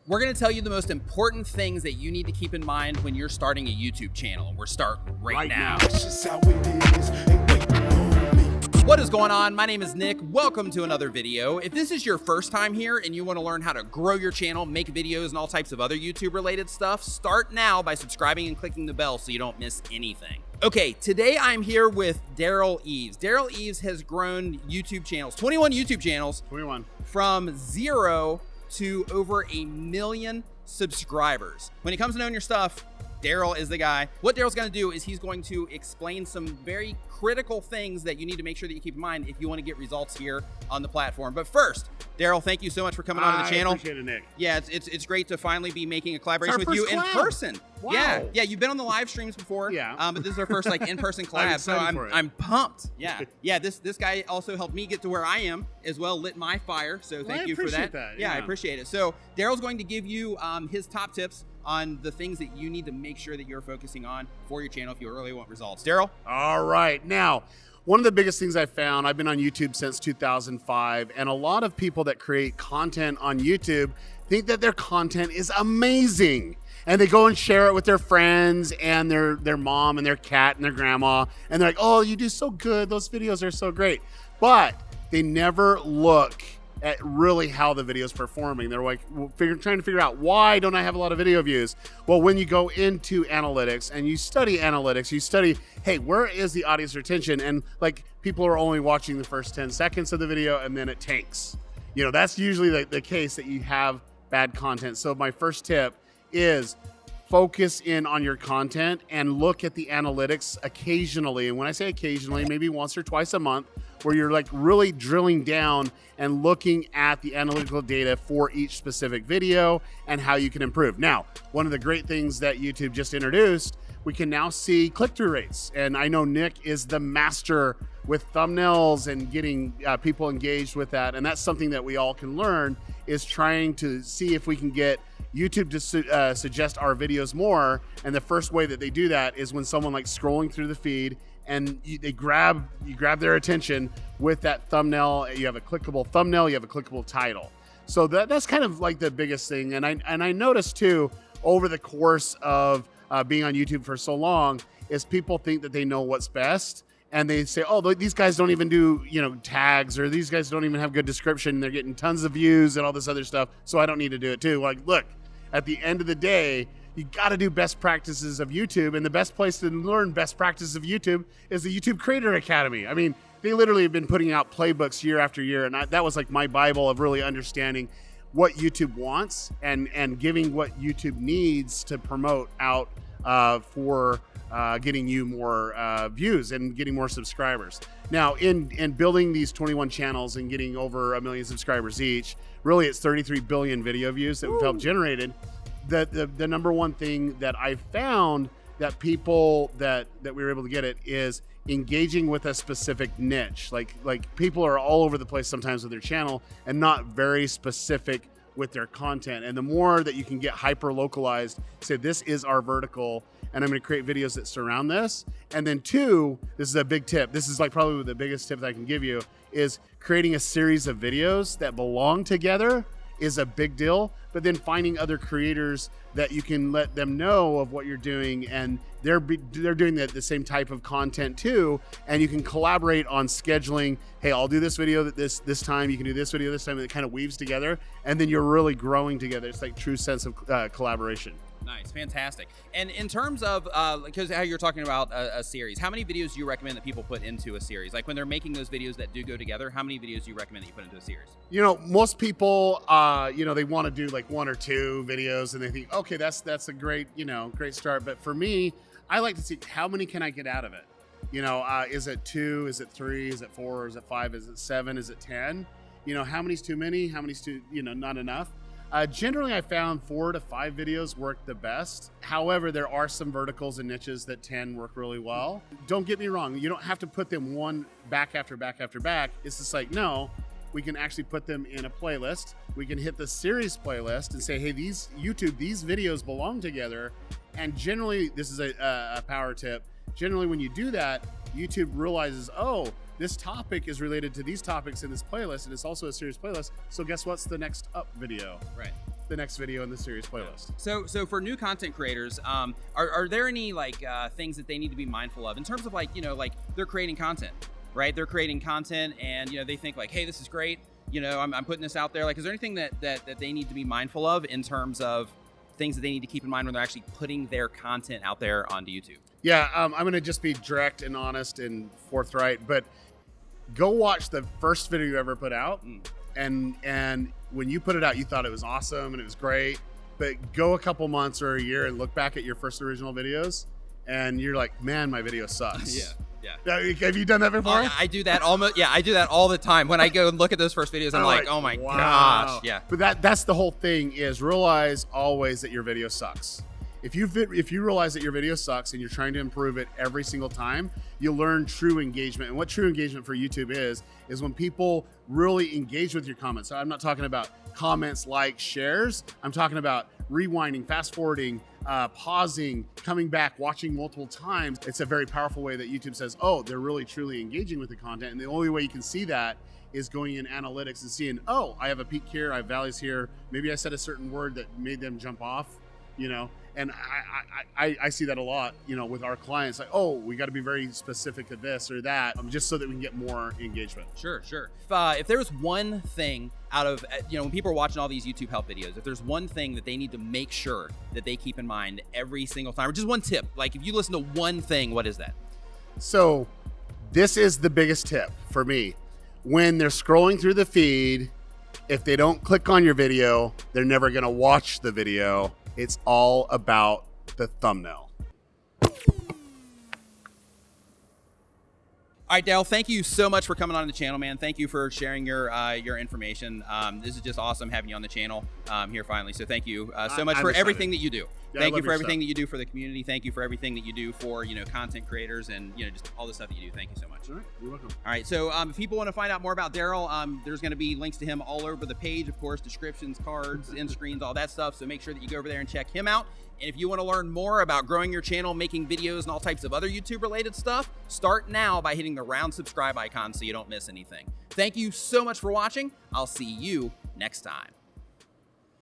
We're going to tell you the most important things that you need to keep in mind when you're starting a YouTube channel. And we're starting right now. That's just how it is. Ain't waiting on me. What is going on? My name is Nick. Welcome to another video. If this is your first time here and you want to learn how to grow your channel, make videos, and all types of other YouTube related stuff, start now by subscribing and clicking the bell so you don't miss anything. Okay, today I'm here with Daryl Eves. Daryl Eves has grown YouTube channels, 21 YouTube channels, 21. from 0 to over 1 million subscribers. When it comes to knowing your stuff, Daryl is the guy. What Daryl's gonna do is he's going to explain some very critical things that you need to make sure that you keep in mind if you wanna get results here on the platform. But first, Daryl, thank you so much for coming on to the channel. I appreciate it, Nick. Yeah, it's great to finally be making a collaboration with you in collab. person. Wow. Yeah, you've been on the live streams before. Yeah. But this is our first like in-person collab, so excited for it. I'm pumped. Yeah. This guy also helped me get to where I am as well, lit my fire. So thank you for that. I appreciate that. Yeah, I appreciate it. So Daryl's going to give you his top tips on the things that you need to make sure that you're focusing on for your channel if you really want results. Daryl? All right. Now, one of the biggest things I found, I've been on YouTube since 2005, and a lot of people that create content on YouTube think that their content is amazing. And they go and share it with their friends and their mom and their cat and their grandma. And they're like, oh, you do so good. Those videos are so great. But they never look at really how the video is performing. They're like trying to figure out, why don't I have a lot of video views? Well, when you go into analytics and you study analytics, you study, hey, where is the audience retention? And like people are only watching the first 10 seconds of the video and then it tanks. You know, that's usually the case that you have bad content. So my first tip is focus in on your content and look at the analytics occasionally. And when I say occasionally, maybe once or twice a month, where you're like really drilling down and looking at the analytical data for each specific video and how you can improve. Now, one of the great things that YouTube just introduced, we can now see click-through rates. And I know Nick is the master with thumbnails and getting people engaged with that. And that's something that we all can learn, is trying to see if we can get YouTube to suggest our videos more. And the first way that they do that is when someone like scrolling through the feed and you grab their attention with that thumbnail. You have a clickable thumbnail, you have a clickable title. So that's kind of like the biggest thing. And I noticed too, over the course of being on YouTube for so long, is people think that they know what's best. And they say, oh, these guys don't even do, tags, or these guys don't even have good description. They're getting tons of views and all this other stuff, so I don't need to do it too. Like, look, at the end of the day, you got to do best practices of YouTube, and the best place to learn best practices of YouTube is the YouTube Creator Academy. I mean, they literally have been putting out playbooks year after year, and that was like my Bible of really understanding what YouTube wants and giving what YouTube needs to promote out for getting you more views and getting more subscribers. Now, in building these 21 channels and getting over 1 million subscribers each, really it's 33 billion video views that we've helped generated. The number one thing that I found that people that we were able to get it is engaging with a specific niche. Like people are all over the place sometimes with their channel and not very specific with their content. And the more that you can get hyper localized, say this is our vertical and I'm going to create videos that surround this. And then two, this is a big tip. This is like probably the biggest tip that I can give you, is creating a series of videos that belong together is a big deal. But then finding other creators that you can let them know of what you're doing, and they're doing the same type of content too, and you can collaborate on scheduling. Hey, I'll do this video this time, you can do this video this time, and it kind of weaves together, and then you're really growing together. It's like true sense of collaboration. Nice, fantastic. And in terms of, because how you're talking about a series, how many videos do you recommend that people put into a series? Like when they're making those videos that do go together, how many videos do you recommend that you put into a series? Most people, they want to do like 1 or 2 videos and they think, okay, that's a great, great start. But for me, I like to see how many can I get out of it? Is it 2? Is it 3? Is it 4? Is it 5? Is it 7? Is it 10? How many's too many? How many's too, not enough? Generally, I found 4 to 5 videos work the best. However, there are some verticals and niches that 10 work really well. Don't get me wrong. You don't have to put them one back after back after back. It's just like, no, we can actually put them in a playlist. We can hit the series playlist and say, hey, these videos belong together. And generally, this is a power tip. Generally, when you do that, YouTube realizes, oh, this topic is related to these topics in this playlist, and it's also a series playlist. So guess what's the next up video? Right. the next video in the series playlist. So for new content creators, are there any like things that they need to be mindful of in terms of like, you know, like they're creating content, right? They're creating content and, you know, they think like, hey, this is great. You know, I'm putting this out there. Like, is there anything that they need to be mindful of in terms of things that they need to keep in mind when they're actually putting their content out there onto YouTube? Yeah, I'm going to just be direct and honest and forthright, but go watch the first video you ever put out. And when you put it out, you thought it was awesome and it was great, but go a couple months or a year and look back at your first original videos and you're like, man, my video sucks. Yeah. Have you done that before? I do that almost. Yeah, I do that all the time. When I go and look at those first videos, I'm like, oh my gosh. Yeah. But that's the whole thing is realize always that your video sucks. If you realize that your video sucks and you're trying to improve it every single time, you'll learn true engagement. And what true engagement for YouTube is when people really engage with your comments. So I'm not talking about comments like shares. I'm talking about rewinding, fast forwarding, pausing, coming back, watching multiple times. It's a very powerful way that YouTube says, oh, they're really truly engaging with the content. And the only way you can see that is going in analytics and seeing, oh, I have a peak here, I have valleys here. Maybe I said a certain word that made them jump off, you know? And I see that a lot, you know, with our clients, like, oh, we got to be very specific to this or that, just so that we can get more engagement. Sure. If there was one thing out of, you know, when people are watching all these YouTube help videos, if there's one thing that they need to make sure that they keep in mind every single time, or just one tip, like if you listen to one thing, what is that? So this is the biggest tip for me. When they're scrolling through the feed, if they don't click on your video, they're never going to watch the video. It's all about the thumbnail. All right, Dale, thank you so much for coming on the channel, man. Thank you for sharing your information. This is just awesome having you on the channel here finally. So thank you so much for everything that you do. Thank you for everything that you do for the community. Thank you for everything that you do for, you know, content creators and, you know, just all the stuff that you do. Thank you so much. All right, you're welcome. All right, so if people want to find out more about Daryl, there's going to be links to him all over the page, of course, descriptions, cards, end screens, all that stuff. So make sure that you go over there and check him out. And if you want to learn more about growing your channel, making videos, and all types of other YouTube related stuff, start now by hitting the round subscribe icon so you don't miss anything. Thank you so much for watching. I'll see you next time.